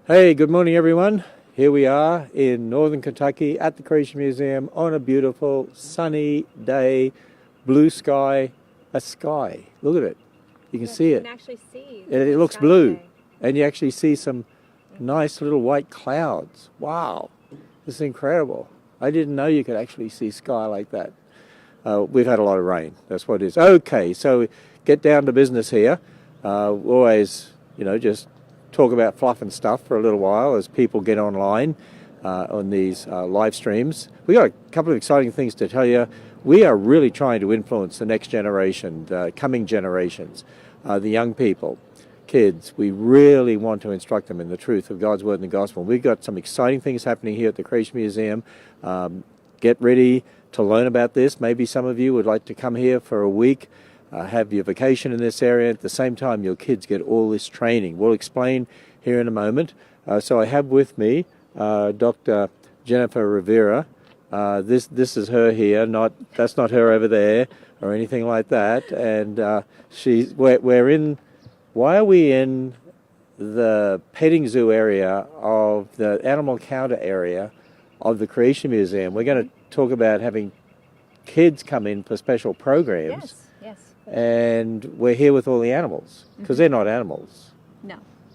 Hey, good morning, everyone. Here we are in northern Kentucky at the Creation Museum on a beautiful sunny day, blue sky, a sky. Look at it. You can see You it. can actually see. It looks sky blue, today. and you actually see some nice little white clouds. Wow, this is incredible. I didn't know you could actually see sky like that. We've had a lot of rain. That's what it is. Okay, so get down to business here. Always, just talk about fluff and stuff for a little while as people get online on these live streams. We got a couple of exciting things to tell you. We are really trying to influence the next generation, the coming generations, the young people, kids. We really want to instruct them in the truth of God's Word and the Gospel. We've got some exciting things happening here at the Creation Museum. Get ready to learn about this. Maybe some of you would like to come here for a week, have your vacation in this area. At the same time, your kids get all this training. We'll explain here in a moment. So I have with me Dr. Jennifer Rivera. This is her here. That's not her over there or anything like that. And we're in. Why are we in the petting zoo area of the animal counter area of the Creation Museum? We're going to talk about having kids come in for special programs. Yes. And we're here with all the animals, because they're not animals.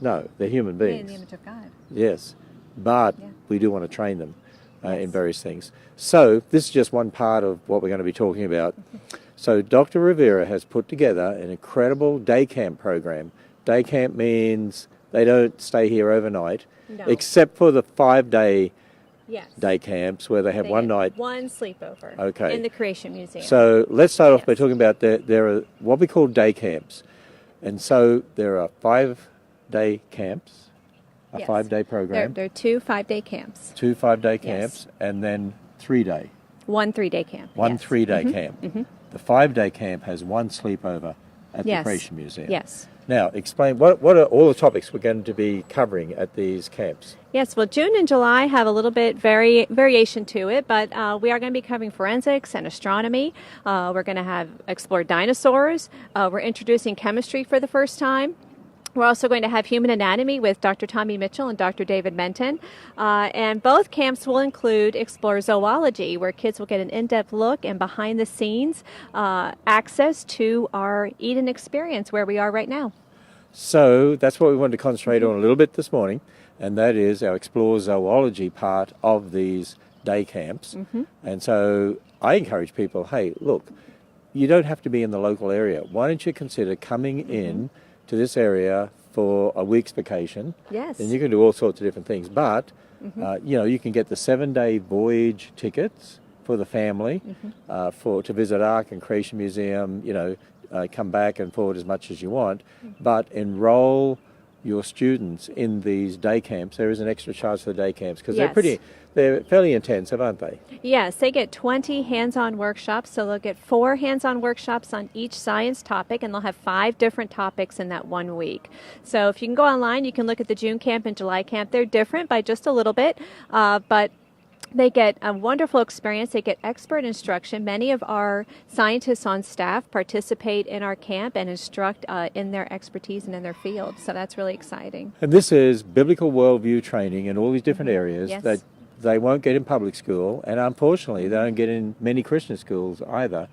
No, they're human Made beings. in the image of God. Yes, but Yeah. we do want to train them in Yes. various things. So this is just one part of what we're going to be talking about. So Dr. Rivera has put together an incredible day camp program. Day camp means they don't stay here overnight, No. except for the 5-day Yes. day camps where they have They one get night. one sleepover. Okay. In the Creation Museum. So let's start off by Yes. talking about there are what we call day camps. And so there are 5-day camps, a Yes. 5-day program, There are 2 5-day camps. 2 5-day Yes. camps, and then 3-day. 1 3-day camp. One yes. 3-day camp. The 5-day camp has one sleepover at Yes. the Creation Museum. Yes. Now, explain what are all the topics we're going to be covering at these camps? Yes, well, June and July have a little bit variation to it, but we are going to be covering forensics and astronomy. We're going to explore dinosaurs. We're introducing chemistry for the first time. We're also going to have human anatomy with Dr. Tommy Mitchell and Dr. David Menton. And both camps will explore zoology, where kids will get an in-depth look and behind-the-scenes access to our Eden experience, where we are right now. So that's what we wanted to concentrate on a little bit this morning, and that is our Explore Zoology part of these day camps. And so I encourage people, hey, look, you don't have to be in the local area. Why don't you consider coming in to this area for a week's vacation? Yes. And you can do all sorts of different things, but you can get the 7-day voyage tickets for the family to visit Ark and Creation Museum. Come back and forward as much as you want, but enroll your students in these day camps. There is an extra charge for the day camps because Yes. they're fairly intensive, aren't they? Yes, they get 20 hands-on workshops, so they'll get 4 hands-on workshops on each science topic, and they'll have 5 different topics in that 1 week. So if you can go online, you can look at the June camp and July camp. They're different by just a little bit, but they get a wonderful experience. They get expert instruction. Many of our scientists on staff participate in our camp and instruct in their expertise and in their field. So that's really exciting. And this is biblical worldview training in all these different areas Yes. that they won't get in public school, and unfortunately they don't get in many Christian schools either,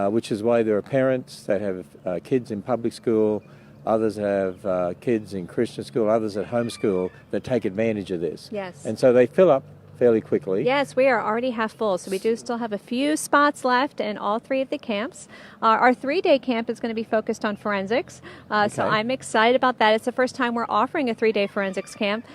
which is why there are parents that have kids in public school, others have kids in Christian school, others at homeschool that take advantage of this. Yes. And so they fill up fairly quickly. Yes, we are already half full, so we do still have a few spots left in all 3 of the camps. Our 3-day camp is going to be focused on forensics, so Okay. I'm excited about that. It's the first time we're offering a 3-day forensics camp,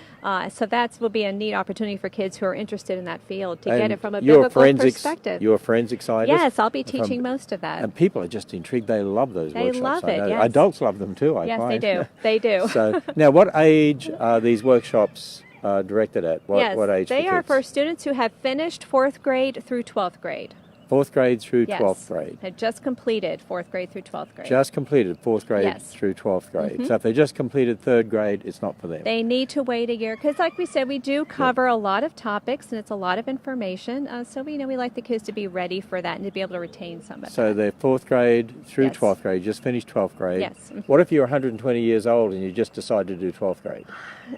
so that will be a neat opportunity for kids who are interested in that field to get And it from a you're biblical perspective. You're a forensic scientist? Yes, I'll be teaching most of that. And people are just intrigued. They love those They workshops. love I it, know. yes. Adults love them too, I Yes, find. they do. They do. So now, what age are these workshops directed at? What Yes, age they for are kids? for students who have finished 4th grade through 12th grade. 4th grade through Yes. 12th grade. Had just completed 4th grade through 12th grade. Just completed 4th grade Yes. through 12th grade. So if they just completed 3rd grade, it's not for them. They need to wait a year because, like we said, we do cover a lot of topics and it's a lot of information. So we like the kids to be ready for that and to be able to retain some of So that. they're 4th grade through Yes. 12th grade, just finished 12th grade. Yes. What if you're 120 years old and you just decide to do 12th grade?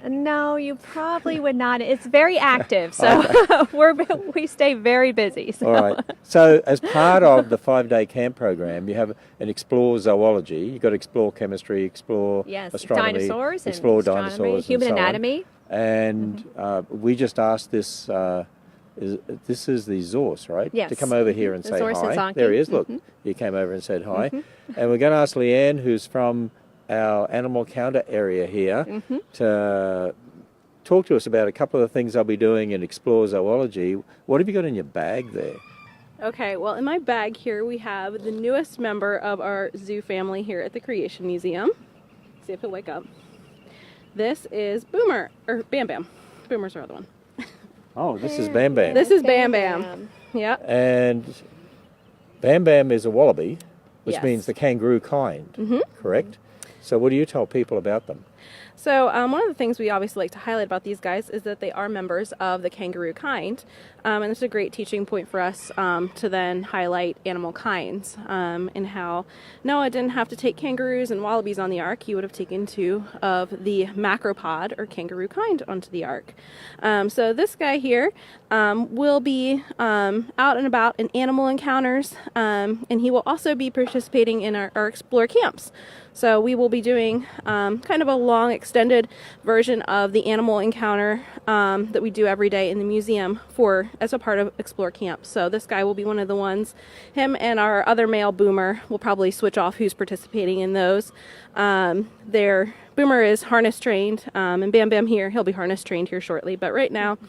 No, you probably would not. It's very active, so we stay very busy. So. All right. So as part of the 5-day camp program, you have an explore zoology. You've got to explore chemistry, explore Yes, astronomy, dinosaurs and explore astronomy, dinosaurs, human and so on. anatomy. And we just asked this. This is the Zorse, right? Yes. To come over here and The say Zorse hi. Zonky. There he is. Look, he came over and said hi. And we're going to ask Leanne, who's from our animal counter area here, to talk to us about a couple of the things I'll be doing in Explore Zoology. What have you got in your bag there? Okay, well, in my bag here we have the newest member of our zoo family here at the Creation Museum. See if he'll wake up. This is Boomer, or Bam Bam. Boomer's our other one. Oh, this is Bam Bam. This is Bam Bam. Yep. And Bam Bam is a wallaby, which Yes. means the kangaroo kind, correct? So what do you tell people about them? So one of the things we obviously like to highlight about these guys is that they are members of the kangaroo kind. And it's a great teaching point for us to then highlight animal kinds and how Noah didn't have to take kangaroos and wallabies on the ark. He would have taken 2 of the macropod or kangaroo kind onto the ark. So this guy here will be out and about in animal encounters, and he will also be participating in our Explore camps. So we will be doing kind of a long extended version of the animal encounter that we do every day in the museum as a part of Explore Camp. So this guy will be one of the ones. Him and our other male Boomer will probably switch off who's participating in those. Boomer is harness trained, and Bam Bam here, he'll be harness trained here shortly. But right now,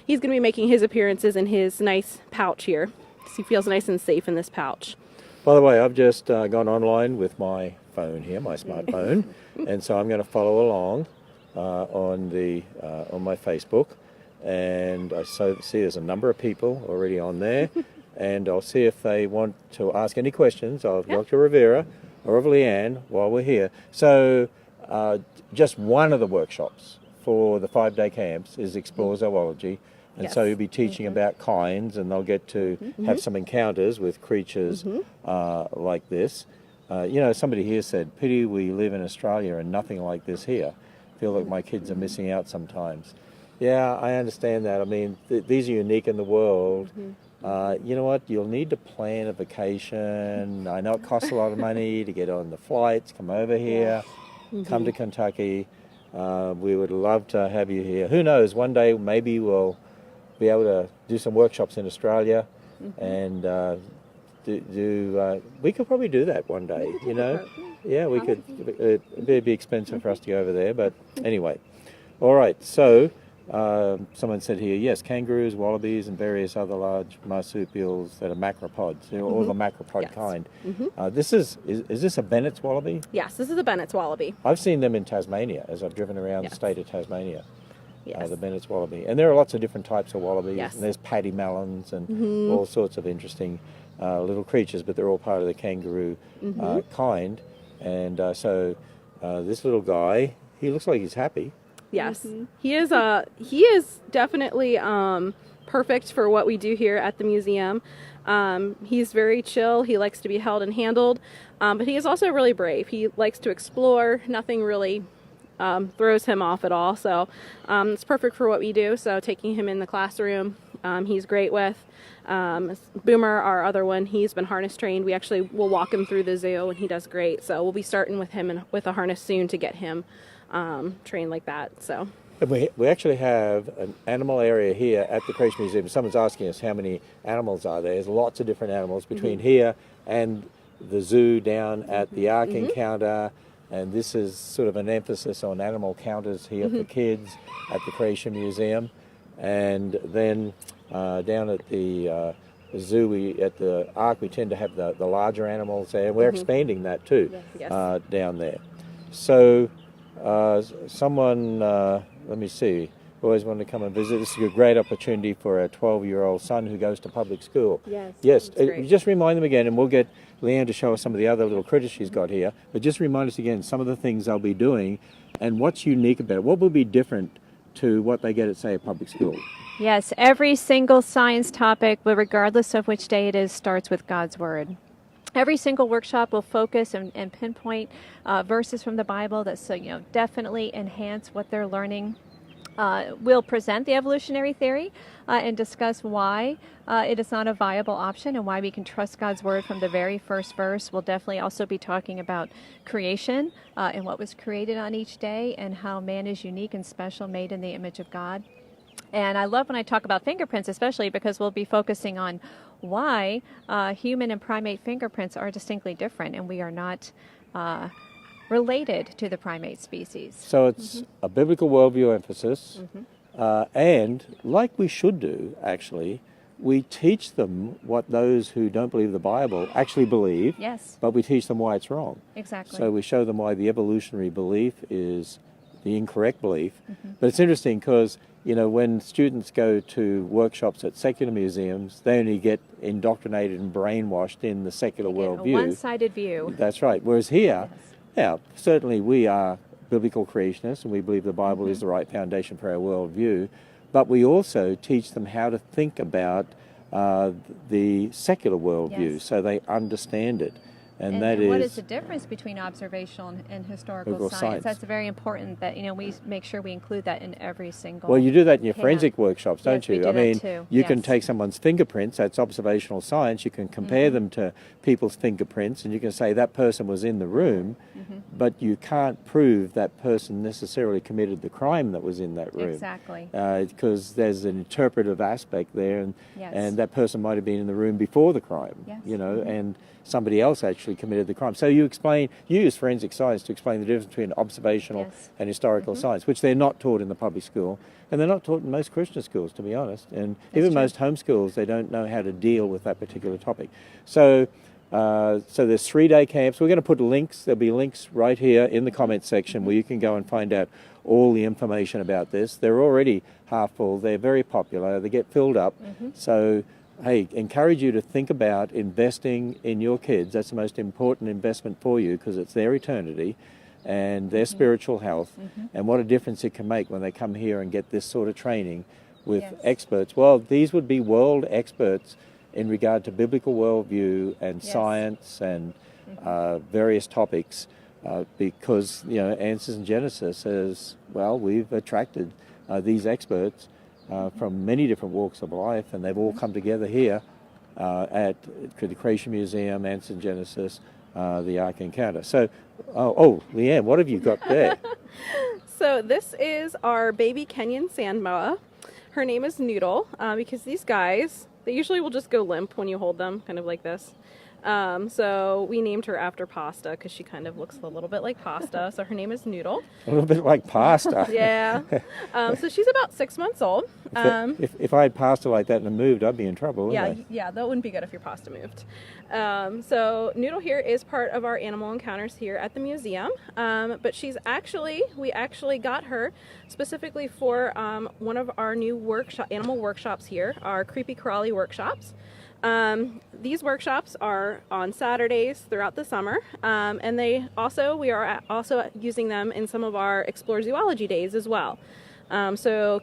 he's going to be making his appearances in his nice pouch here. So he feels nice and safe in this pouch. By the way, I've just gone online with my phone here, my smartphone, and so I'm going to follow along on my Facebook, and I see there's a number of people already on there, and I'll see if they want to ask any questions of Dr. Rivera or of Leanne while we're here. So just one of the workshops for the 5-day camps is Explore Zoology. And so Yes. you'll be teaching about kinds, and they'll get to have some encounters with creatures like this. Somebody here said, pity we live in Australia and nothing like this here. I feel like my kids are missing out sometimes. Yeah, I understand that. I mean, these are unique in the world. You know what? You'll need to plan a vacation. I know it costs a lot of money to get on the flights, come over here, come to Kentucky. We would love to have you here. Who knows? One day maybe we'll be able to do some workshops in Australia, and we could probably do that one day. Yeah, we could. It'd be expensive for us to go over there, but anyway. All right. So someone said here, yes, kangaroos, wallabies, and various other large marsupials that are macropods. All the macropod Yes. kind. Is this a Bennett's wallaby? Yes, this is a Bennett's wallaby. I've seen them in Tasmania as I've driven around the Yes. state of Tasmania. Yes. The Bennett's wallaby. And there are lots of different types of wallabies. Yes. And there's paddy melons and all sorts of interesting little creatures, but they're all part of the kangaroo kind. And so this little guy, he looks like he's happy. Yes, he is definitely perfect for what we do here at the museum. He's very chill. He likes to be held and handled, but he is also really brave. He likes to explore. Nothing really throws him off at all. So it's perfect for what we do. So taking him in the classroom, he's great with. Boomer, our other one, he's been harness trained. We actually will walk him through the zoo, and he does great. So we'll be starting with him with a harness soon to get him trained like that. So And we actually have an animal area here at the Creation Museum. Someone's asking us how many animals are there. There's lots of different animals between here and the zoo down at the Ark Encounter. And this is sort of an emphasis on animal counters here for kids at the Creation Museum. And then down at the zoo, at the Ark, we tend to have the larger animals there. We're expanding that too down there. So someone, let me see. always wanted to come and visit. This is a great opportunity for a 12-year-old son who goes to public school. Yes, Yes. that's great. Just remind them again, and we'll get Leanne to show us some of the other little critters she's got here. But just remind us again some of the things they'll be doing and what's unique about it. What will be different to what they get at, say, a public school? Yes, every single science topic, but regardless of which day it is, starts with God's Word. Every single workshop will focus and pinpoint verses from the Bible that definitely enhance what they're learning. We'll present the evolutionary theory and discuss why it is not a viable option and why we can trust God's Word from the very first verse. We'll definitely also be talking about creation and what was created on each day and how man is unique and special, made in the image of God. And I love when I talk about fingerprints, especially because we'll be focusing on why human and primate fingerprints are distinctly different, and we are not related to the primate species. So it's a biblical worldview emphasis, and like we should do, actually, we teach them what those who don't believe the Bible actually believe, Yes, but we teach them why it's wrong. exactly. So we show them why the evolutionary belief is the incorrect belief. But it's interesting because, when students go to workshops at secular museums, they only get indoctrinated and brainwashed in the secular A worldview. one-sided view. That's right. Whereas here, yeah, certainly we are biblical creationists and we believe the Bible is the right foundation for our worldview, but we also teach them how to think about the secular worldview Yes. so they understand it. And that what is is the difference between observational and historical Historical science? science. That's very important that we make sure we include that in every single. well, you do that in your camp. forensic workshops, don't Yes, we you? do I that mean, too. you can Yes. take someone's fingerprints, that's observational science, you can compare them to people's fingerprints, and you can say that person was in the room, but you can't prove that person necessarily committed the crime that was in that room. Exactly. Because there's an interpretive aspect there, and Yes. and that person might have been in the room before the crime, Yes. and somebody else actually committed the crime. So you use forensic science to explain the difference between observational Yes. and historical science, which they're not taught in the public school, and they're not taught in most Christian schools, to be honest, and even true. most home schools, they don't know how to deal with that particular topic. So there's 3-day camps. We're going to put links. There'll be links right here in the comments section where you can go and find out all the information about this. They're already half full. They're very popular. They get filled up. So, hey, encourage you to think about investing in your kids. That's the most important investment for you because it's their eternity and their spiritual health and what a difference it can make when they come here and get this sort of training with Yes. experts. Well, these would be world experts in regard to biblical worldview and Yes. science and various topics because, Answers in Genesis says, well, we've attracted these experts from many different walks of life, and they've all come together here at the Creation Museum, Answers in Genesis, the Ark Encounter. So, Leanne, what have you got there? So this is our baby Kenyan sand moa. Her name is Noodle because these guys, they usually will just go limp when you hold them, kind of like this. So we named her after pasta because she kind of looks a little bit like pasta. So her name is Noodle. A little bit like pasta. Yeah. So she's about 6 months old. If I had pasta like that and it moved, I'd be in trouble, Yeah, wouldn't yeah, that wouldn't be good if your pasta moved. So Noodle here is part of our animal encounters here at the museum, but we actually got her specifically for one of our new animal workshops here, our Creepy Crawly workshops. These workshops are on Saturdays throughout the summer, and we are also using them in some of our Explore Zoology days as well. So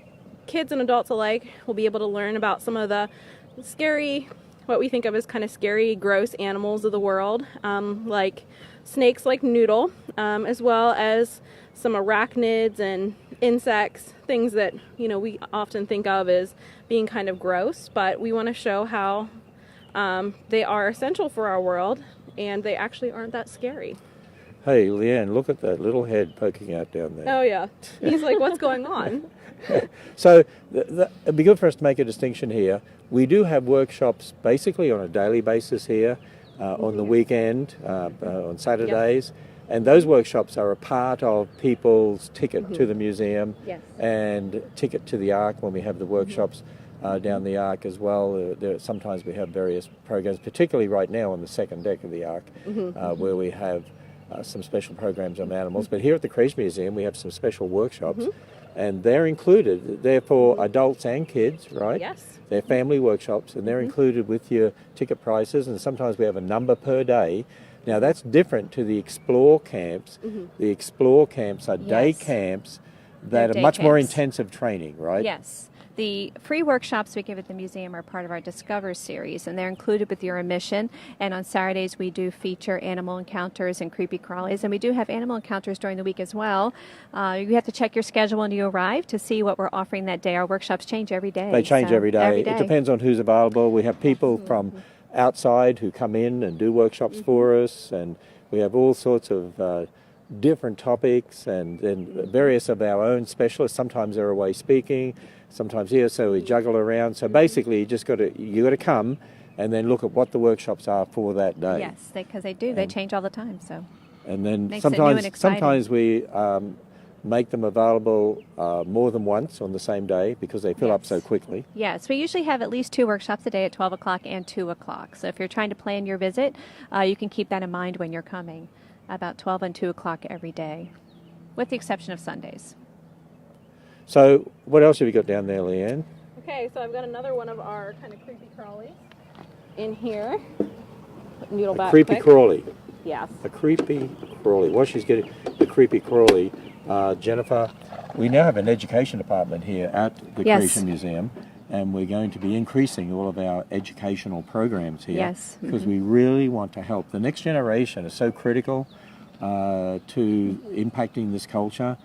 kids and adults alike will be able to learn about some of the what we think of as kind of scary, gross animals of the world, like snakes like Noodle, as well as some arachnids and insects, things that we often think of as being kind of gross, but we want to show how they are essential for our world, and they actually aren't that scary. Hey, Leanne, look at that little head poking out down there. Oh yeah, he's like, what's going on? So it'd be good for us to make a distinction here. We do have workshops basically on a daily basis here, on the weekend, on Saturdays, and those workshops are a part of people's ticket to the museum Yes. and ticket to the Ark when we have the workshops down the Ark as well. Sometimes we have various programs, particularly right now on the second deck of the Ark, where we have some special programs on animals. But here at the Creation Museum, we have some special workshops. and they're included. They're for adults and kids, right? Yes. They're family workshops, and they're included with your ticket prices, and sometimes we have a number per day. Now, that's different to the Explore camps. The Explore camps are day Yes. camps They're that are day much more camps. intensive training, right? Yes. The free workshops we give at the museum are part of our Discover series, and they're included with your admission. And on Saturdays, we do feature animal encounters and creepy crawlies, and we do have animal encounters during the week as well. You have to check your schedule when you arrive to see what we're offering that day. Our workshops change every day. They change so every day. It depends on who's available. We have people from outside who come in and do workshops for us, and we have all sorts of different topics, and then various of our own specialists. Sometimes they're away speaking, sometimes here, so we juggle around. So basically, you got to come and then look at what the workshops are for that day. Yes, because they do. They change all the time. So And then Makes it new and exciting. sometimes we make them available more than once on the same day because they fill up so Yes. quickly. yes, we usually have at least 2 workshops a day at 12 o'clock and 2 o'clock. So if you're trying to plan your visit, you can keep that in mind when you're coming. About 12 and 2 o'clock every day, with the exception of Sundays. So what else have you got down there, Leanne? Okay, so I've got another one of our kind of creepy crawlies in here. Noodle back Creepy quick. crawly. Yes. A creepy crawly. While she's getting the creepy crawly, Jennifer, we now have an education department here at the Yes. Creation Museum, and we're going to be increasing all of our educational programs here. Yes. Because we really want to help. The next generation is so critical to impacting this culture,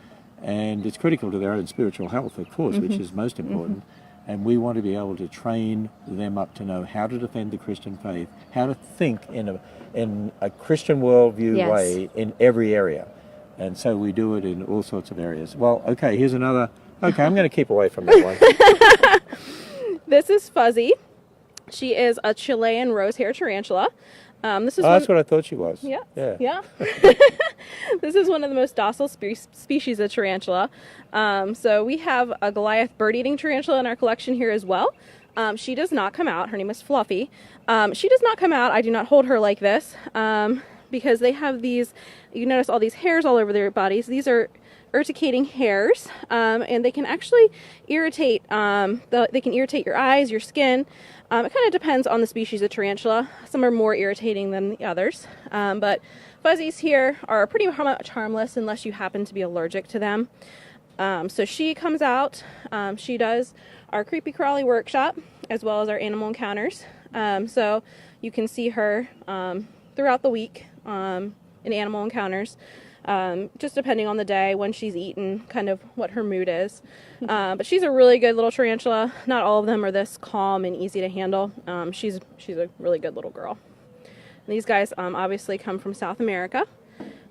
and it's critical to their own spiritual health, of course, which is most important. And we want to be able to train them up to know how to defend the Christian faith, how to think in a Christian worldview Yes. way in every area. And so we do it in all sorts of areas. Well, okay, here's another. Okay, I'm going to keep away from that one. This is Fuzzy. She is a Chilean rose hair tarantula. This is Oh, one- that's what I thought she was. Yeah. Yeah. Yeah. This is one of the most docile species of tarantula. So we have a Goliath bird-eating tarantula in our collection here as well. She does not come out. Her name is Fluffy. She does not come out. I do not hold her like this because they have these, you notice all these hairs all over their bodies. These are urticating hairs, and they can actually irritate, they can irritate your eyes, your skin. It kind of depends on the species of tarantula. Some are more irritating than the others, but fuzzies here are pretty much harmless unless you happen to be allergic to them. So she comes out, she does our creepy crawly workshop as well as our animal encounters. So you can see her throughout the week in animal encounters. Just depending on the day, when she's eaten, kind of what her mood is. But she's a really good little tarantula. Not all of them are this calm and easy to handle. She's a really good little girl. And these guys obviously come from South America.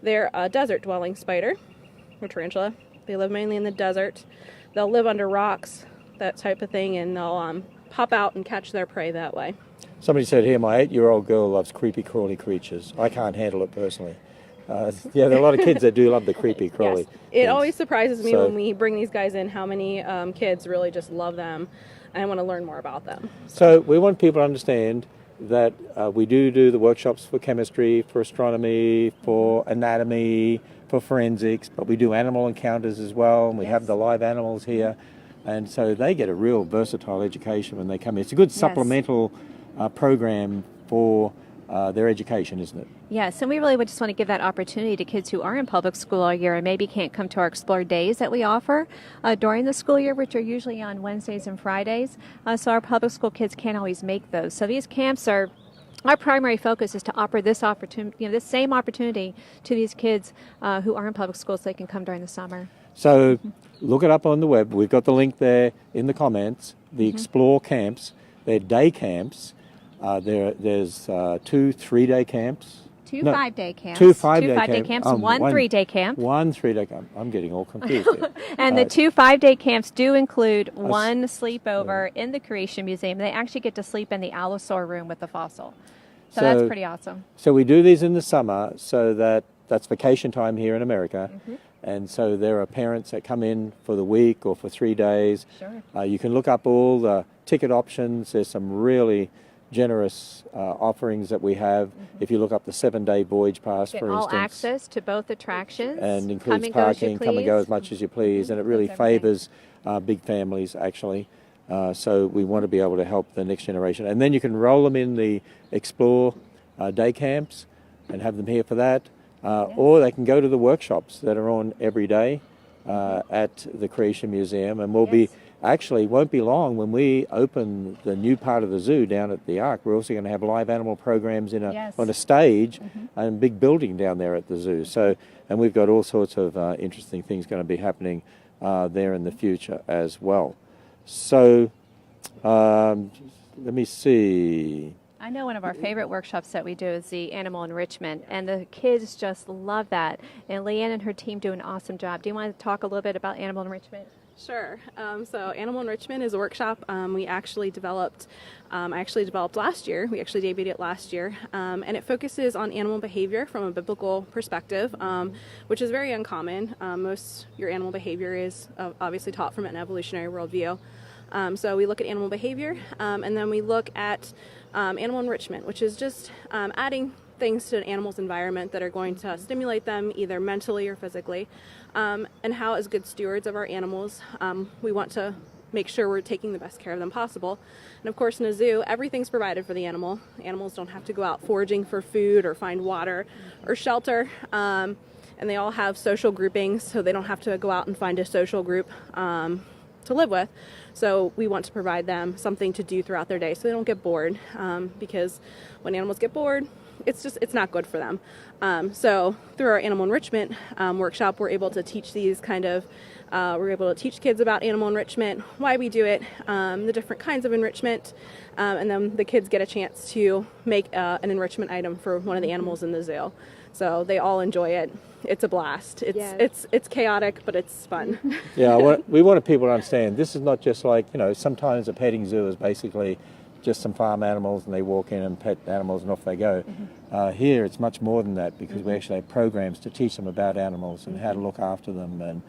They're a desert-dwelling spider or tarantula. They live mainly in the desert. They'll live under rocks, that type of thing, and they'll pop out and catch their prey that way. Somebody said here, my 8-year-old girl loves creepy crawly creatures. I can't handle it personally. Yeah, there are a lot of kids that do love the creepy crawly. Yes. It things. always surprises me So- when we bring these guys in how many kids really just love them and want to learn more about them. So we want people to understand that we do the workshops for chemistry, for astronomy, for anatomy, for forensics, but we do animal encounters as well, and we have the live animals here. And so they get a real versatile education when they come in. It's a good supplemental program for their education, isn't it? Yes, and we really would just want to give that opportunity to kids who are in public school all year and maybe can't come to our Explore Days that we offer during the school year, which are usually on Wednesdays and Fridays. So our public school kids can't always make those. So these camps are, our primary focus is to offer this opportunity, this same opportunity to these kids who are in public school so they can come during the summer. So look it up on the web. We've got the link there in the comments. The Explore camps, they're day camps. There's 2 3-day camps. 2 No, 5-day camps. 2 5-day 2 5-day camp. camps, 1 3-day camp. 1 3-day camp. I'm getting all confused here. And the 2 5-day camps do include one sleepover in the Creation Museum. They actually get to sleep in the Allosaur room with the fossil. So that's pretty awesome. So we do these in the summer so that's vacation time here in America. And so there are parents that come in for the week or for 3 days. Sure. You can look up all the ticket options. There's some really generous offerings that we have. If you look up the 7-day voyage pass, Get for all instance, access to both attractions. and Come includes and go as you parking, come and go please. as much as you please, and it really Includes everything. favors big families, actually. So we want to be able to help the next generation. And then you can roll them in the Explore day camps and have them here for that. Or they can go to the workshops that are on every day at the Creation Museum. And we'll be, actually, won't be long when we open the new part of the zoo down at the Ark. We're also going to have live animal programs in on a stage and a big building down there at the zoo. So, and we've got all sorts of interesting things going to be happening there in the future as well. So, let me see. I know one of our favorite workshops that we do is the animal enrichment, and the kids just love that. And Leanne and her team do an awesome job. Do you want to talk a little bit about animal enrichment? Sure. So Animal Enrichment is a workshop we actually developed. I actually developed last year. We actually debuted it last year, and it focuses on animal behavior from a biblical perspective, which is very uncommon. Most your animal behavior is obviously taught from an evolutionary worldview. So we look at animal behavior, and then we look at animal enrichment, which is just adding things to an animal's environment that are going to stimulate them either mentally or physically, and how as good stewards of our animals, we want to make sure we're taking the best care of them possible. And of course in a zoo, everything's provided for the animal. Animals don't have to go out foraging for food or find water or shelter, and they all have social groupings, so they don't have to go out and find a social group to live with. So we want to provide them something to do throughout their day so they don't get bored, because when animals get bored, it's not good for them. So through our animal enrichment workshop, we're able to teach we're able to teach kids about animal enrichment, why we do it, the different kinds of enrichment, and then the kids get a chance to make an enrichment item for one of the animals in the zoo. So they all enjoy it. It's a blast. It's chaotic, but it's fun. Yeah, we want people to understand this is not just like, sometimes a petting zoo is basically just some farm animals and they walk in and pet animals and off they go. Here it's much more than that, because we actually have programs to teach them about animals and how to look after them, and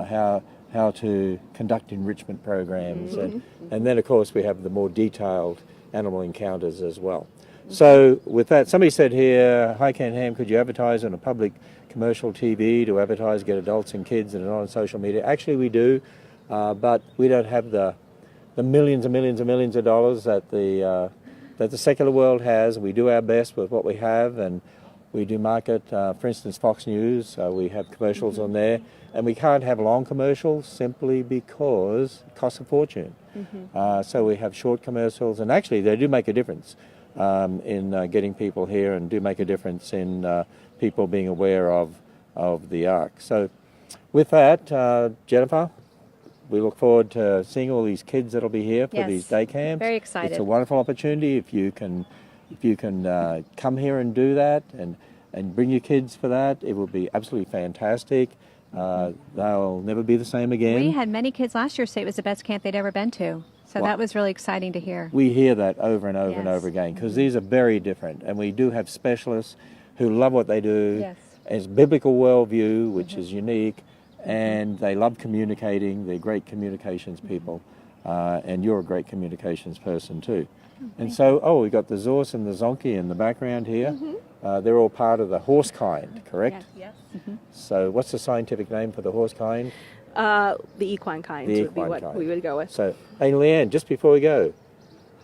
how to conduct enrichment programs. And then of course we have the more detailed animal encounters as well. So with that, somebody said here, hi Ken Ham, could you advertise on a public commercial TV to advertise, get adults and kids and on social media? Actually we do, but we don't have the millions and millions and millions of dollars that the secular world has. We do our best with what we have, and we do market, for instance, Fox News. We have commercials on there, and we can't have long commercials simply because it costs a fortune. So we have short commercials, and actually they do make a difference in getting people here, and do make a difference in people being aware of the Ark. So with that, Jennifer, we look forward to seeing all these kids that'll be here for these day camps. Very excited. It's a wonderful opportunity if you can come here and do that and bring your kids for that. It will be absolutely fantastic. They'll never be the same again. We had many kids last year say it was the best camp they'd ever been to. So that was really exciting to hear. We hear that over and over and over again, because these are very different, and we do have specialists who love what they do. As biblical worldview, which is unique, and they love communicating. They're great communications people, and you're a great communications person too. And so, we've got the Zorse and the Zonky in the background here. They're all part of the horse kind, correct? Yes. So what's the scientific name for the horse kind? The equine kind would be what kind. we would go with. So, hey Leanne, just before we go,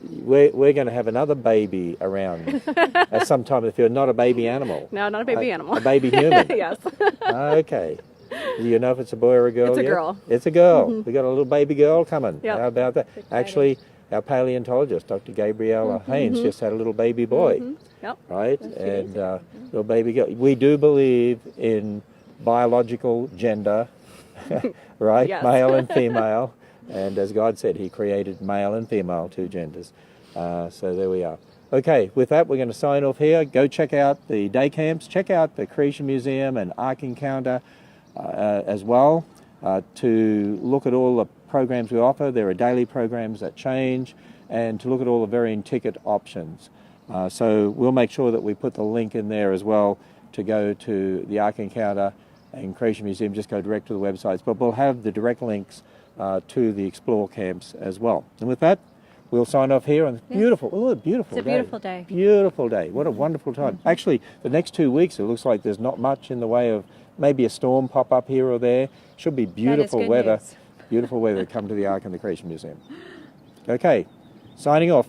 we're going to have another baby around at some time if you're not a baby animal. No, not a baby animal. A baby human. Yes. Okay. Do you know if it's a boy or a girl It's a yet? girl. It's a girl. We got a little baby girl coming. Yep. How about that? Actually, our paleontologist, Dr. Gabriella Haynes, just had a little baby boy. Yep. Right? And little baby girl. We do believe in biological gender, right? Yes. Male and female. And as God said, He created male and female, two genders. So there we are. Okay, with that, we're going to sign off here. Go check out the day camps. Check out the Creation Museum and Ark Encounter as well, to look at all the programs we offer. There are daily programs that change, and to look at all the varying ticket options. So we'll make sure that we put the link in there as well to go to the Ark Encounter and Creation Museum. Just go direct to the websites, but we'll have the direct links to the Explore camps as well. And with that, we'll sign off here. And beautiful, oh, beautiful It's a day. beautiful day. Beautiful day. What a wonderful time. Actually, the next 2 weeks, it looks like there's not much in the way of maybe a storm pop up here or there. Should be beautiful good weather. news. Beautiful weather to come to the Ark and the Creation Museum. Okay, signing off.